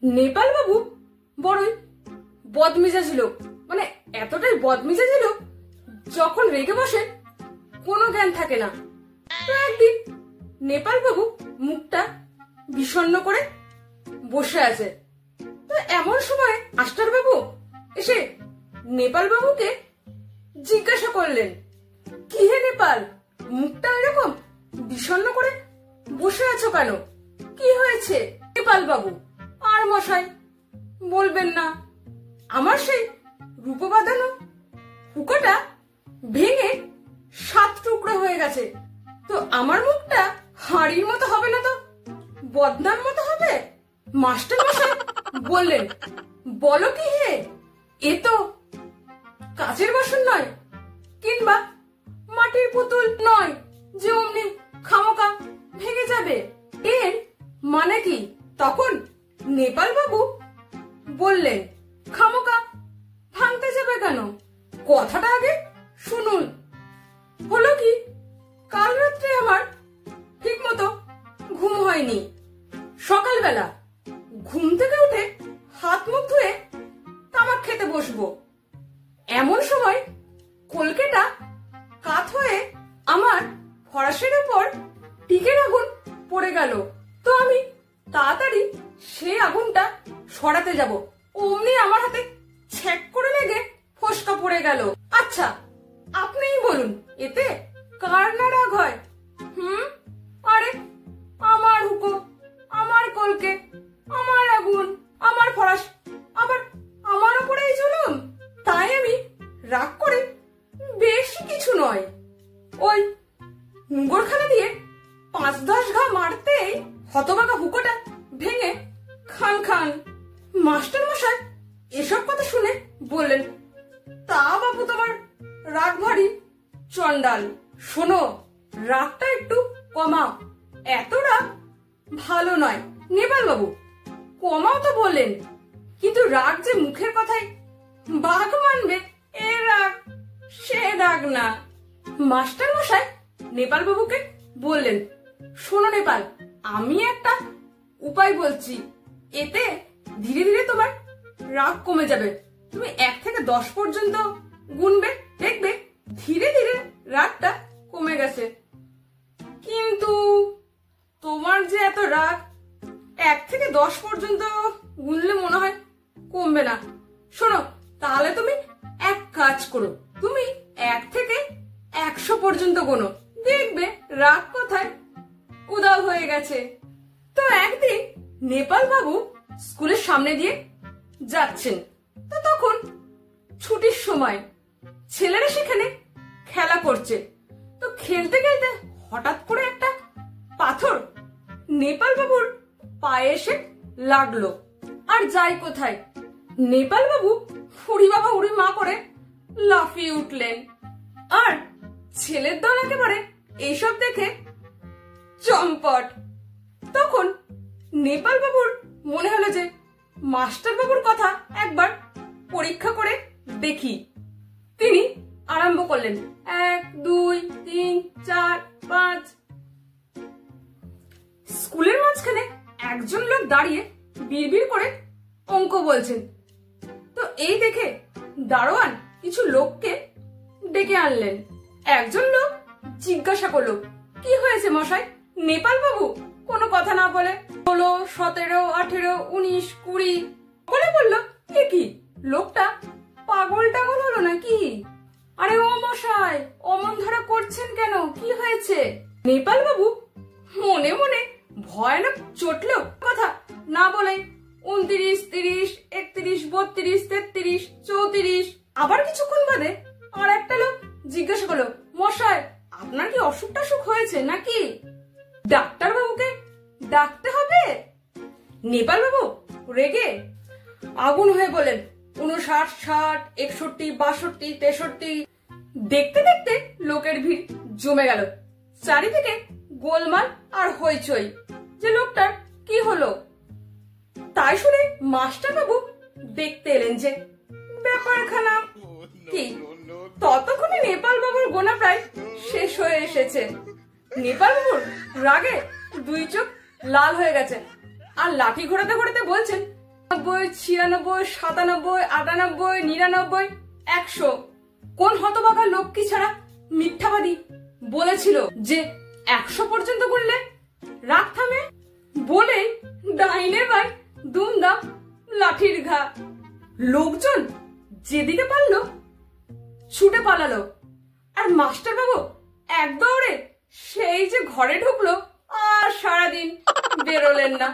নেপাল বাবু বড়ই বদমেজাজ লোক, মানে এতটাই বদমেজাজ লোক, যখন রেগে বসে কোনো জ্ঞান থাকে না। তো একদিন নেপাল বাবু মুখটা বিষণ্ণ করে বসে আছে। তো এমন সময় মাস্টার বাবু এসে নেপাল বাবুকে জিজ্ঞাসা করলেন, কি হে নেপাল, মুখটা এরকম বিষণ্ণ করে বসে আছো কেন, কি হয়েছে? নেপাল বাবু, আর মশাই বলবেন না, আমার সেই রূপো বাঁধানো হুকোটা ভেঙে 7 টুকরো হয়ে গেছে। তো আমার মুখটা হাড়ির মতো হবে না তো বদনার মতো হবে? মাস্টার মশাই বললেন, বলো কি হে, এ তো কাচের বাসন নয় কিংবা মাটির পুতুল নয় যে অমনি খামোকা ভেঙে যাবে। এর মানে কি? তখন নেপাল বাবু বললেন, খামোকা ভাঙতে যাবে কেন, কথাটা আগে শুনুন। হলো কি, কাল রাত্রে আমার ঠিক মতো ঘুম হয়নি। সকালবেলা ঘুম থেকে উঠে হাত মুখ ধুয়ে তামাক খেতে বসবো, এমন সময় কলকেটা কাত হয়ে আমার ফরাসের উপর টিকের আগুন পড়ে গেল। তো আমি তাড়াতাড়ি সেই আগুনটা সরাতে যাব, অমনি আমার হাতে ছ্যাক করে লেগে ফোসকা পড়ে গেল। আচ্ছা আপনিই বলুন, এতে কার না রাগ হয়? আরে আমার হুকো, আমার কলকে, আমার আগুন, আমার ফরাস, আবার আমার উপরেই জুলুম। তাই আমি রাগ করে বেশি কিছু নয়, ওই মুঙ্গরখানা দিয়ে 5-10 ঘা মারতেই হতবাকা হুকোটা ভেঙে খান খান। মাস্টার মশাই এসব কথা শুনে বললেন, তা বাবু তোমার রাগ ভারী চন্ডাল। শোনো, রাগটা একটু কমাও, এত রাগ ভালো নয়। নেপাল বাবু কমাও তো বললেন, কিন্তু রাগ যে মুখের কথায় বাঘ মানবে, এ রাগ সে রাগ না। মাস্টার মশাই নেপাল বাবুকে বললেন, শোনো নেপাল, আমি একটা উপায় বলছি, এতে ধীরে ধীরে তোমার রাগ কমে যাবে। তুমি 1 থেকে 10 পর্যন্ত গুনবে, দেখবে ধীরে ধীরে রাগটা কমে গেছে। কিন্তু তোমার যে এত রাগ, 1 থেকে 10 পর্যন্ত গুনলে মনে হয় কমবে না। শোনো, তাহলে তুমি এক কাজ করো, তুমি 1 থেকে 100 পর্যন্ত গোনো, দেখবে রাগ কোথায় উধাও হয়ে গেছে। তো একদিন নেপাল বাবু স্কুলের সামনে দিয়ে যাচ্ছেন, তো তখন ছুটির সময় ছেলেরা সেখানে খেলা করছে। তো খেলতে খেলতে হঠাৎ করে একটা পাথর নেপাল বাবুর পায়ে এসে লাগলো। আর যাই কোথায়, নেপাল বাবু উড়ি বাবা উড়ি মা করে লাফিয়ে উঠলেন। আর ছেলের দল একেবারে এইসব দেখে চম্পট। তখন নেপাল বাবুর মনে হলো যে মাস্টার বাবুর কথা একবার পরীক্ষা করে দেখি। তিনি আরম্ভ করলেন, 1 2 3 4 5। স্কুলের মাঝখানে একজন লোক দাঁড়িয়ে বিড়বিড় করে অঙ্ক বলছেন। তো এই দেখে দারোয়ান কিছু লোককে ডেকে আনলেন। একজন লোক জিজ্ঞাসা করলো, কি হয়েছে মশাই? নেপাল বাবু কোনো কথা না বলে 16 17 18 19 20 বলে বললো, এ কি, লোকটা পাগল টাগল হলো নাকি? আরে ও মশাই, অমন ধরা করছেন কেন, কি হয়েছে? নেপাল বাবু মনে মনে ভয়ানক চটলো, কথা না বলে 29 30 31 32 33 34। আবার কিছুক্ষণ বাদে আর একটা লোক জিজ্ঞাসা করলো, মশাই আপনার কি অসুখ টসুখ হয়েছে নাকি? ডাক্তার বাবুকে ডাকতে হবে। নেপাল বাবু রেগে আগুন হয়ে বলেন, 59 60 61 62 63। দেখতে দেখতে লোকের ভিড় জমে গেল, চারিদিকে গোলমাল আর হইচই, যে লোকটার কি হলো। তাই শুনে মাস্টার বাবু দেখতে এলেন যে ব্যাপারখানা কি। ততক্ষণে নেপাল বাবুর গোনা প্রায় শেষ হয়ে এসেছে। নেপাল বাবুর রাগে 2 চোখ লাল হয়ে গেছে, আর লাঠি ঘোরাতে ঘোরাতে বলছেন, 96, 97, 98, 99, 100। কোন হতভাগা লক্ষ্মী ছাড়া মিথ্যাবাদী বলেছিল যে 100 পর্যন্ত গুনলে রাগ থামে? বলে ডাইনে বাই দুমদাম লাঠির ঘা। লোকজন যেদিকে পারলো ছুটে পালালো, আর মাস্টার বাবু এক দৌড়ে সেই যে ঘরে ঢুকলো, আর সারাদিন বেরোলেন না।